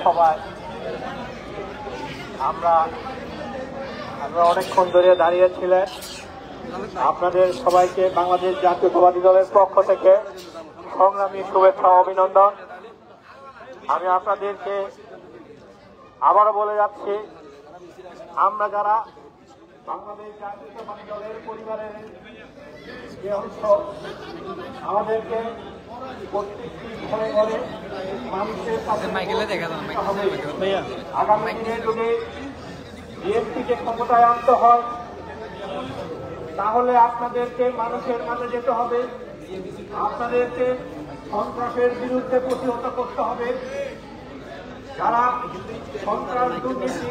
সবাই আমরা অনেকক্ষণ ধরে দাঁড়িয়েছিলেন। আপনাদের সবাইকে বাংলাদেশ জাতীয়তাবাদী দলের পক্ষ থেকে সংগ্রামী শুভেচ্ছা অভিনন্দন। আমি আপনাদেরকে আবারও বলে যাচ্ছি, আমরা যারা বাংলাদেশ জাতীয়তাবাদী দলের পরিবারের যে অংশ, আমাদেরকে প্রত্যেকটি ঘরে ঘরে মানুষের আগামী দিনে যদি বিএনপিকে ক্ষমতায় আনতে হয়, তাহলে আপনাদেরকে মানুষের মাঝে যেতে হবে, আপনাদেরকে সন্ত্রাসের বিরুদ্ধে প্রতিহত করতে হবে। যারা সন্ত্রাস, দুর্নীতি,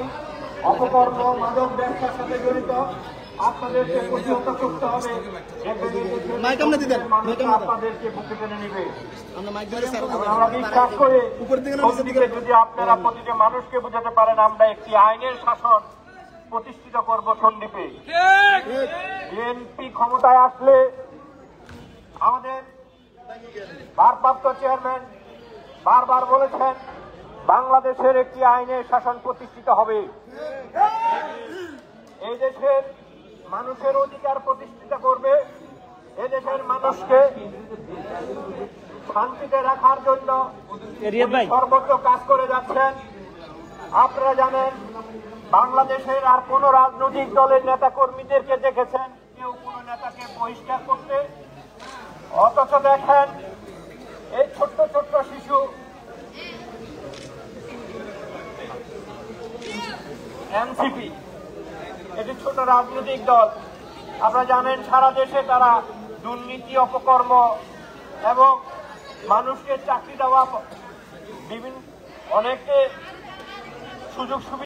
অপকর্ম, মাদক ব্যবসার সাথে জড়িত, আপনাদেরকে প্রতিহত করতে হবে। আপনাদেরকে বুকে টেনে নেবে। আমরা বিশ্বাস করি যদি আপনারা প্রতিটি মানুষকে বোঝাতে পারেন আমরা একটি আইনের শাসন প্রতিষ্ঠিত করব সন্দ্বীপে। বিএনপি ক্ষমতায় আসলে আমাদের ভারপ্রাপ্ত চেয়ারম্যান বারবার বলেছেন বাংলাদেশের একটি আইনের শাসন প্রতিষ্ঠিত হবে। এই দেশের মানুষের অধিকার প্রতিষ্ঠিত করবে। এদেশের মানুষকে শান্তিতে রাখার জন্য সর্বোচ্চ কাজ করে যাচ্ছেন। আপনারা জানেন বাংলাদেশের আর কোন রাজনৈতিক দলের নেতা কর্মীদেরকে দেখেছেন কেউ কোন নেতাকে বহিষ্কার করতে? অথচ দেখেন এই ছোট্ট ছোট্ট শিশু এনসিপি, এটি ছোট রাজনৈতিক দল। আপনারা জানেন সারা দেশে তারা দুর্নীতি, অপকর্ম এবং মানুষকে চাকরি দেওয়া, বিভিন্ন অনেকে সুযোগ সুবিধা